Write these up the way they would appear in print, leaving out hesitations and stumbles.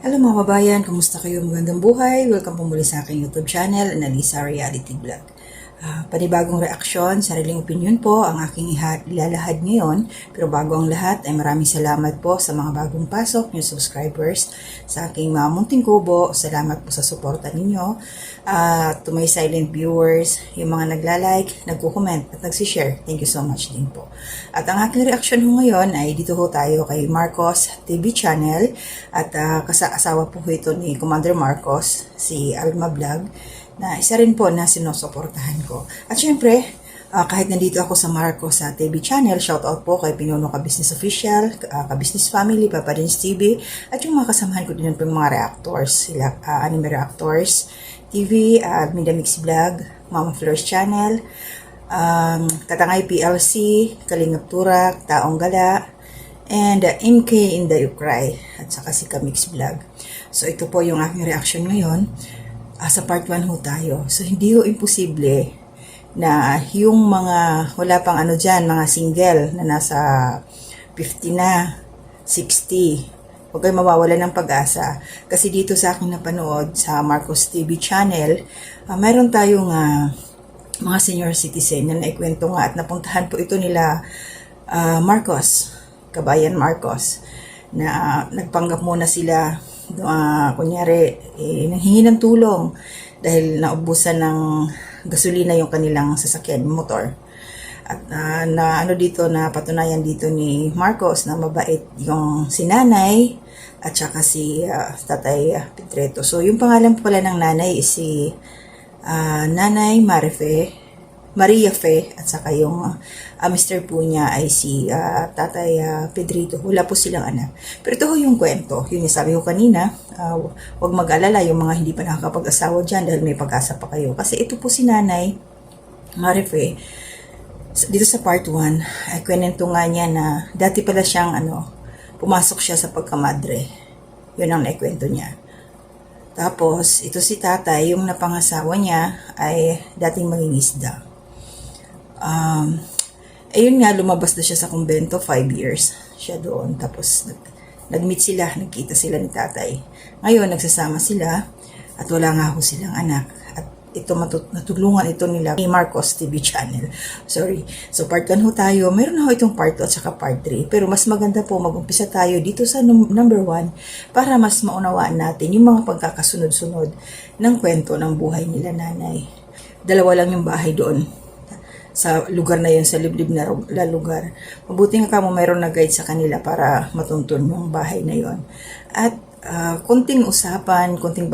Hello mga kababayan, kumusta kayo? Magandang buhay. Welcome po muli sa aking YouTube channel, Analisa Reality Vlog. Panibagong reaksyon, sariling opinion po ang aking ilalahad ngayon. Pero bago ang lahat ay maraming salamat po sa mga bagong pasok, new subscribers, sa aking mga munting kubo. Salamat po sa suporta ninyo. To my silent viewers, yung mga nagla-like, nagko-comment at nagsishare, thank you so much din po. At ang aking reaksyon ho ngayon ay dito ho tayo kay Marcos TV channel at kasaasawa po ito ni Commander Marcos, si Alma Vlog, na isa rin po na sinusuportahan ko. At syempre, kahit nandito ako sa Marcos sa TV channel, shoutout po kay Pinuno Ka-Business Official, Ka-Business Family, Papa Dins TV, at yung mga kasamahan ko din po yung mga reactors, sila Anime Reactors TV, Midamix Vlog, Mama Flores Channel, Katangay PLC, Kalingap Turak, Taong Gala, and MK in the Ukraine, at saka si Kamix Vlog. So ito po yung aking reaction ngayon. Sa part 1 ho tayo. So hindi ho imposible na yung mga wala pang ano dyan, mga single na nasa 50 na, 60, huwag kayo mawawala ng pag-asa. Kasi dito sa akin napanood sa Marcos TV channel, mayroon tayong mga senior citizen na naikwento nga at napuntahan po ito nila Marcos, Kabayan Marcos, na nagpanggap muna sila, kunyari, nanghingi ng tulong dahil naubusan ng gasolina yung kanilang sasakyan, motor. At na ano dito, na patunayan dito ni Marcos na mabait yung si nanay at saka si Tatay Pedreto. So yung pangalan pala ng nanay is si Nanay Maria Fe, at saka yung mister po niya ay si Tatay Pedrito. Wala po silang anak. Pero ito ho yung kwento. Yun yung sabi ko kanina, huwag mag-alala yung mga hindi pa nakakapag-asawa dyan dahil may pag-asa pa kayo. Kasi ito po si Nanay Maria Fe, dito sa part 1, ay kwento nga niya na dati pala siyang pumasok siya sa pagkamadre. Yun ang naikwento niya. Tapos, ito si tatay, yung napangasawa niya ay dating mangingisda. Ayun nga, lumabas na siya sa kumbento, 5 years siya doon. Tapos, nag-meet sila, nagkita sila ni tatay. Ngayon, nagsasama sila at wala nga ho silang anak. At ito, natulungan ito nila ni Marcos TV channel. Sorry. So, part 1 ho tayo. Meron na ho itong part 2 at saka part 3. Pero mas maganda po mag-umpisa tayo dito sa number 1 para mas maunawaan natin yung mga pagkakasunod-sunod ng kwento ng buhay nila nanay. 2 lang yung bahay doon sa lugar na yun, sa liblib na lugar. Mabuti nga kamo mayroon na guide sa kanila para matuntun yung bahay na yun. At konting usapan, konting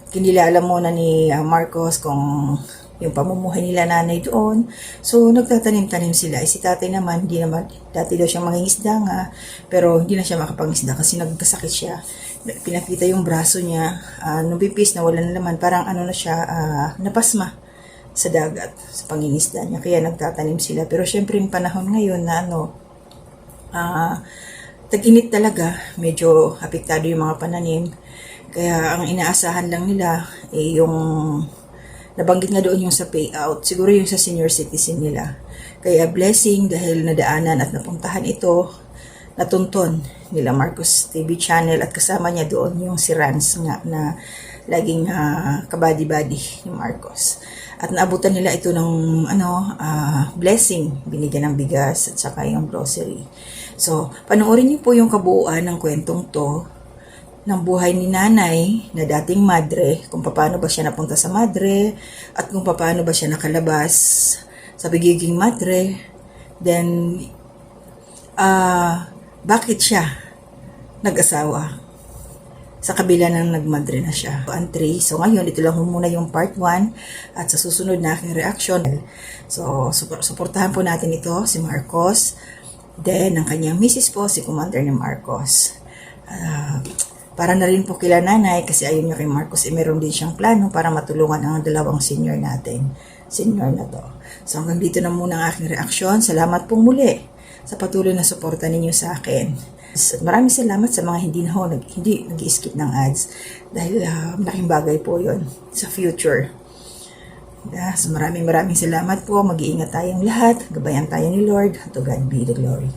kinilala muna ni Marcos kung yung pamumuhay nila nanay doon. So, nagtatanim-tanim sila. Si tatay naman, hindi naman, dati daw siyang mangingisda nga, pero hindi na siya makapangisda kasi nagkasakit siya. Pinakita yung braso niya, nubipis na wala na naman, parang na siya, napasma sa dagat, sa pangingisda niya. Kaya nagtatanim sila. Pero syempre yung panahon ngayon na tag-init talaga, medyo apektado yung mga pananim. Kaya ang inaasahan lang nila yung nabanggit nga doon yung sa payout, siguro yung sa senior citizen nila. Kaya blessing dahil nadaanan at napuntahan ito, natunton nila Marcos TV channel at kasama niya doon yung si Rans nga na laging kabady-bady ni Marcos. At naabutan nila ito ng blessing, binigyan ng bigas at saka yung grocery. So, panoorin niyo po yung kabuuan ng kwentong to ng buhay ni nanay na dating madre, kung paano ba siya napunta sa madre at kung paano ba siya nakalabas sa pagiging madre. Then, bakit siya nag-asawa sa kabila ng nagmadre na siya. So ngayon, ito lang muna yung part 1 at sa susunod na aking reaction. So, suportahan po natin ito, si Marcos. Then, ang kanyang misis po, si Commander ni Marcos. Para na rin po kila nanay, kasi ayun niya kay Marcos, meron din siyang plano para matulungan ang 2 senior natin. Senior na to. So hanggang dito na muna ang aking reaksyon. Salamat po muli sa patuloy na suporta ninyo sa akin. Maraming salamat sa mga hindi nag-skip ng ads dahil malaking bagay po yon sa future. So maraming salamat po. Mag-iingat tayong lahat. Gabayan tayo ni Lord. To God be the glory.